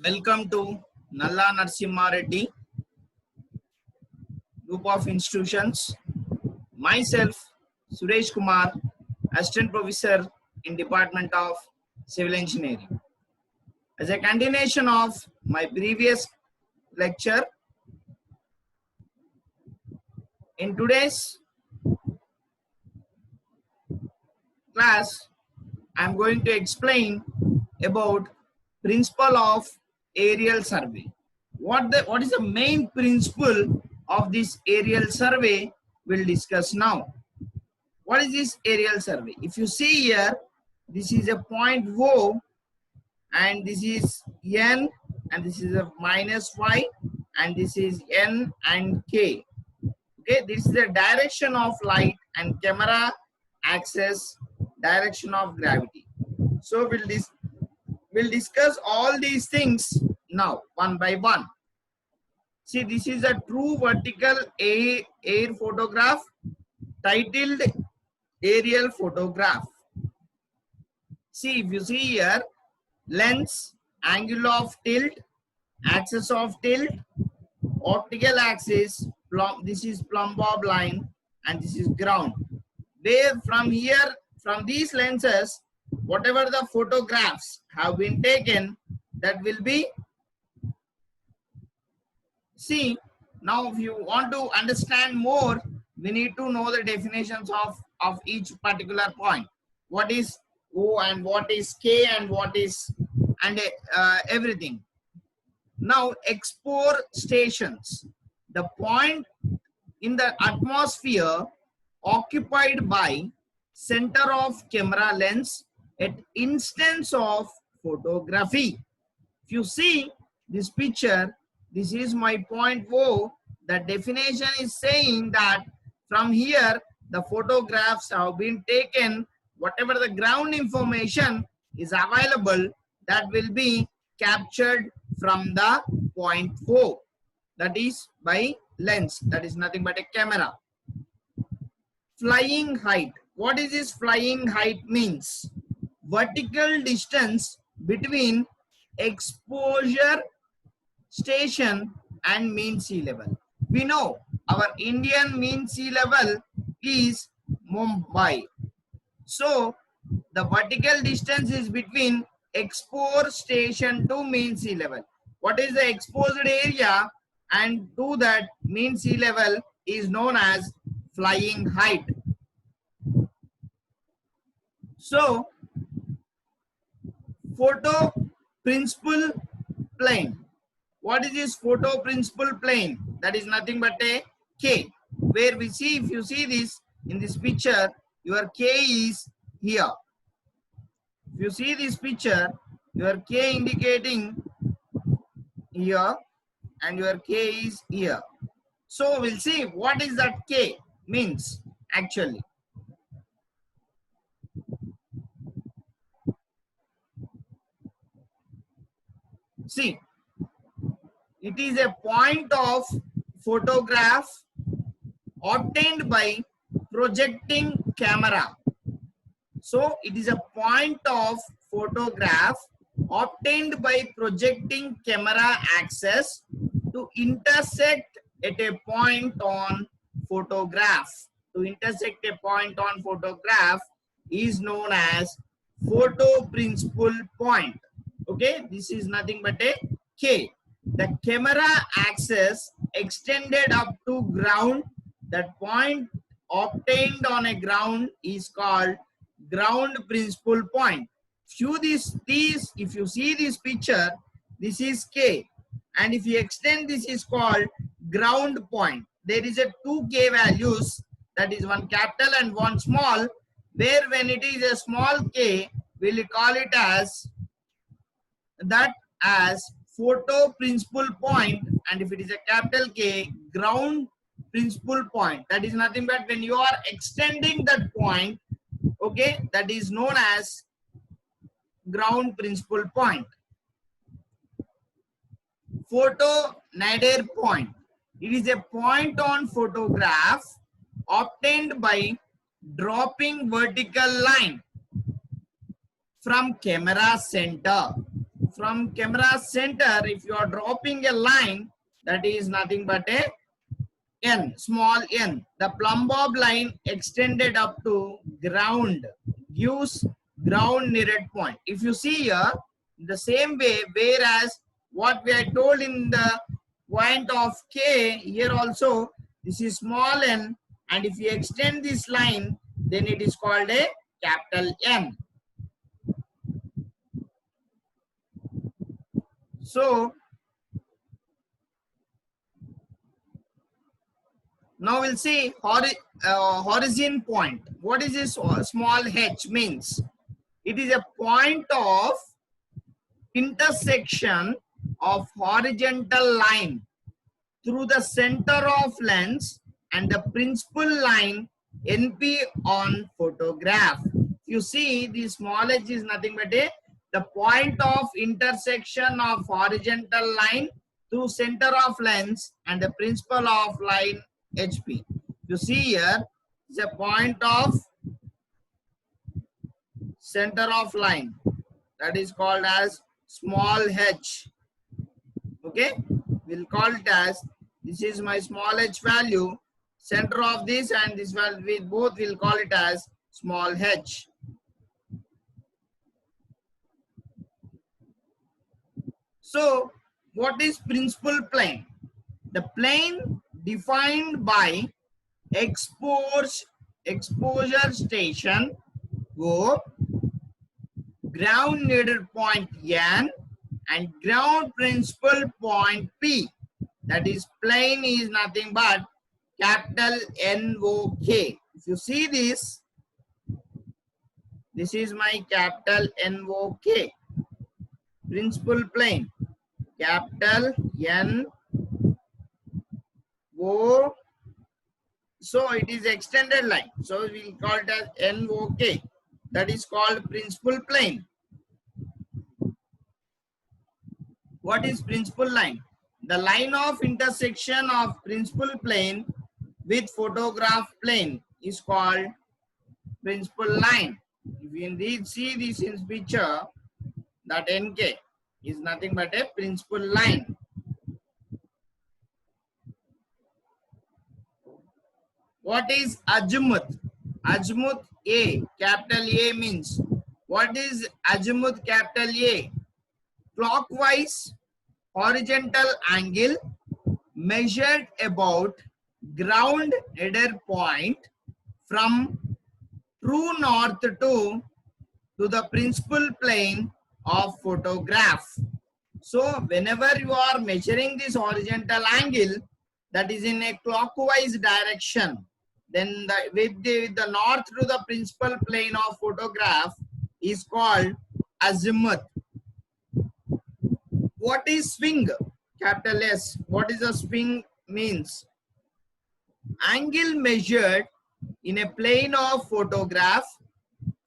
Welcome to Nalla Narasimha Reddy Group of Institutions. Myself, Suresh Kumar, Assistant Professor in Department of Civil Engineering. As a continuation of my previous lecture, in today's class, I am going to explain about principle of aerial survey. What is the main principle of this aerial survey? We'll discuss now. What is this aerial survey? If you see here, this is a point O, and this is N, and this is a -y, and this is N and K. Okay, this is the direction of light and camera axis, direction of gravity. So we'll discuss all these things now one by one. See, this is a true vertical air photograph titled aerial photograph. See, if you see here, lens, angle of tilt, axis of tilt, optical axis, this is plumb bob line, and this is ground. Where from here, from these lenses, whatever the photographs have been taken, that will be. See, now if you want to understand more, we need to know the definitions of each particular point. What is O and what is K and what is everything. Now, explore stations. The point in the atmosphere occupied by center of camera lens at instance of photography. If you see this picture, this is my point O. The definition is saying that from here the photographs have been taken. Whatever the ground information is available, that will be captured from the point O. That is by lens. That is nothing but a camera. Flying height. What is this flying height means? Vertical distance between exposure station and mean sea level. We know our Indian mean sea level is Mumbai. So the vertical distance is between exposure station to mean sea level. What is the exposed area, and to that mean sea level is known as flying height. So photo principal plane. What is this photo principal plane? That is nothing but a K. Where we see, if you see this in this picture, your K is here. If you see this picture, your K indicating here and your K is here. So we'll see what is that K means actually. See, it is a point of photograph obtained by projecting camera. So it is a point of photograph obtained by projecting camera axis to intersect at a point on photograph. To intersect a point on photograph is known as photo principal point. Okay, this is nothing but a K. The camera axis extended up to ground. That point obtained on a ground is called ground principal point. If you see this picture, this is K, and if you extend, this is called ground point. There is a 2K values, that is one capital and one small, where when it is a small K, we'll call it as that as photo principal point, and if it is a capital K, ground principal point. That is nothing but when you are extending that point, okay, that is known as ground principal point. Photo nadir point. It is a point on photograph obtained by dropping vertical line from camera center. from camera center, if you are dropping a line, that is nothing but a n, small n. The plumb bob line extended up to ground gives ground needed point. If you see here, the same way, whereas what we are told in the point of K, here also this is small n, and if you extend this line, then it is called a capital N. So now we'll see horizon point. What is this small h means? It is a point of intersection of horizontal line through the center of lens and the principal line NP on photograph. You see, the small h is nothing but the point of intersection of horizontal line through center of lens and the principal of line HP. You see here, it's a point of center of line, that is called as small h. Okay, we'll call it as, this is my small h value, center of this and this value, we both will call it as small h. So what is principal plane? The plane defined by exposure station O, ground needed point N, and ground principal point P. That is, plane is nothing but capital NOK. If you see this, this is my capital NOK, principal plane, capital N O. So it is extended line. So we will call it as NOK. That is called principal plane. What is principal line? The line of intersection of principal plane with photograph plane is called principal line. If you indeed see this in picture, that NK is nothing but a principal line. What is azimuth? Azimuth A, capital A means, what is azimuth capital A? Clockwise horizontal angle measured about ground header point from true north to the principal plane of photograph. So whenever you are measuring this horizontal angle, that is in a clockwise direction, then with the north to the principal plane of photograph is called azimuth. What is swing? Capital S. What is a swing means? Angle measured in a plane of photograph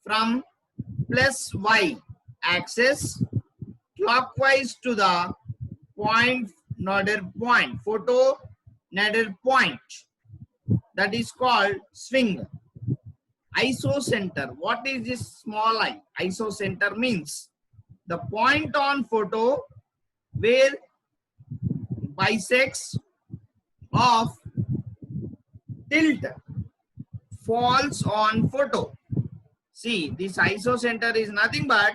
from plus Y axis clockwise to the point nadir point, photo nadir point. That is called swing. Isocenter. What is this small I? Isocenter means the point on photo where bisects of tilt falls on photo. See, this isocenter is nothing but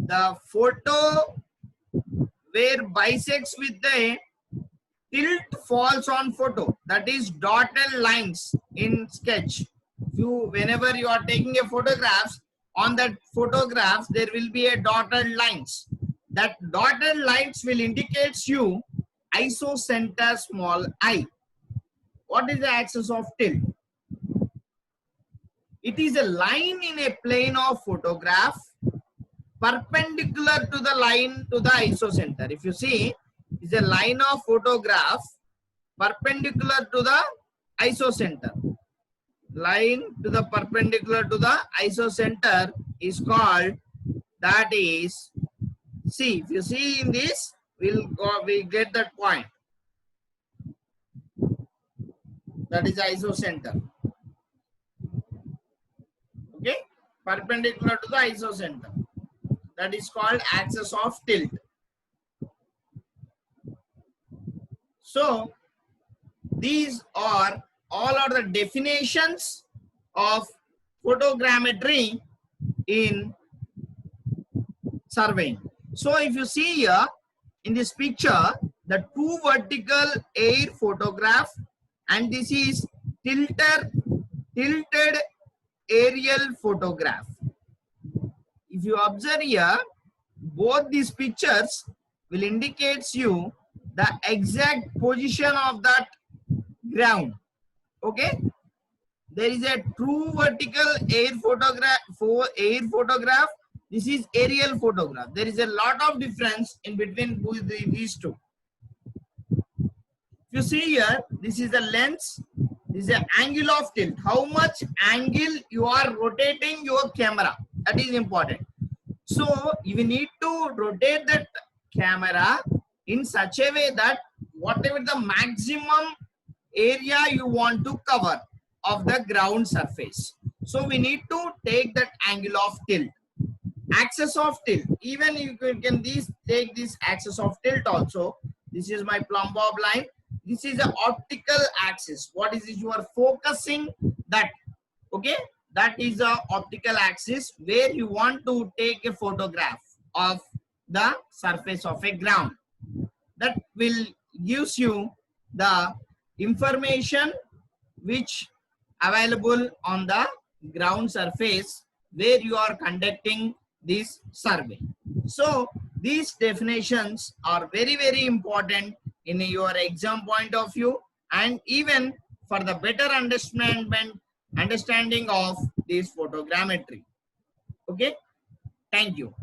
the photo where bisects with the tilt falls on photo. That is dotted lines in sketch. Whenever you are taking a photographs, on that photographs there will be a dotted lines. That dotted lines will indicate you isocenter small I. What is the axis of tilt? It is a line in a plane of photograph perpendicular to the line to the isocenter. If you see, it's a line of photograph perpendicular to the isocenter. Line to the perpendicular to the isocenter is called, that is, see, if you see in this, we get that point. That is isocenter. Okay, perpendicular to the isocenter. that is called axis of tilt. So these are all are the definitions of photogrammetry in surveying. So if you see here in this picture, the two vertical air photograph, and this is tilted aerial photograph. If you observe here, both these pictures will indicate you the exact position of that ground. Okay, there is a true vertical air photograph. This is aerial photograph. There is a lot of difference in between these two. If you see here, this is the lens. This is the angle of tilt. How much angle you are rotating your camera? That is important. So you need to rotate that camera in such a way that whatever the maximum area you want to cover of the ground surface. So we need to take that angle of tilt. Axis of tilt. Even you can take this axis of tilt also. This is my plumb bob line. This is the optical axis. What is it? You are focusing that. Okay. That is the optical axis where you want to take a photograph of the surface of a ground. That will gives you the information which available on the ground surface where you are conducting this survey. So these definitions are very, very important in your exam point of view, and even for the better understanding of this photogrammetry. Okay, thank you.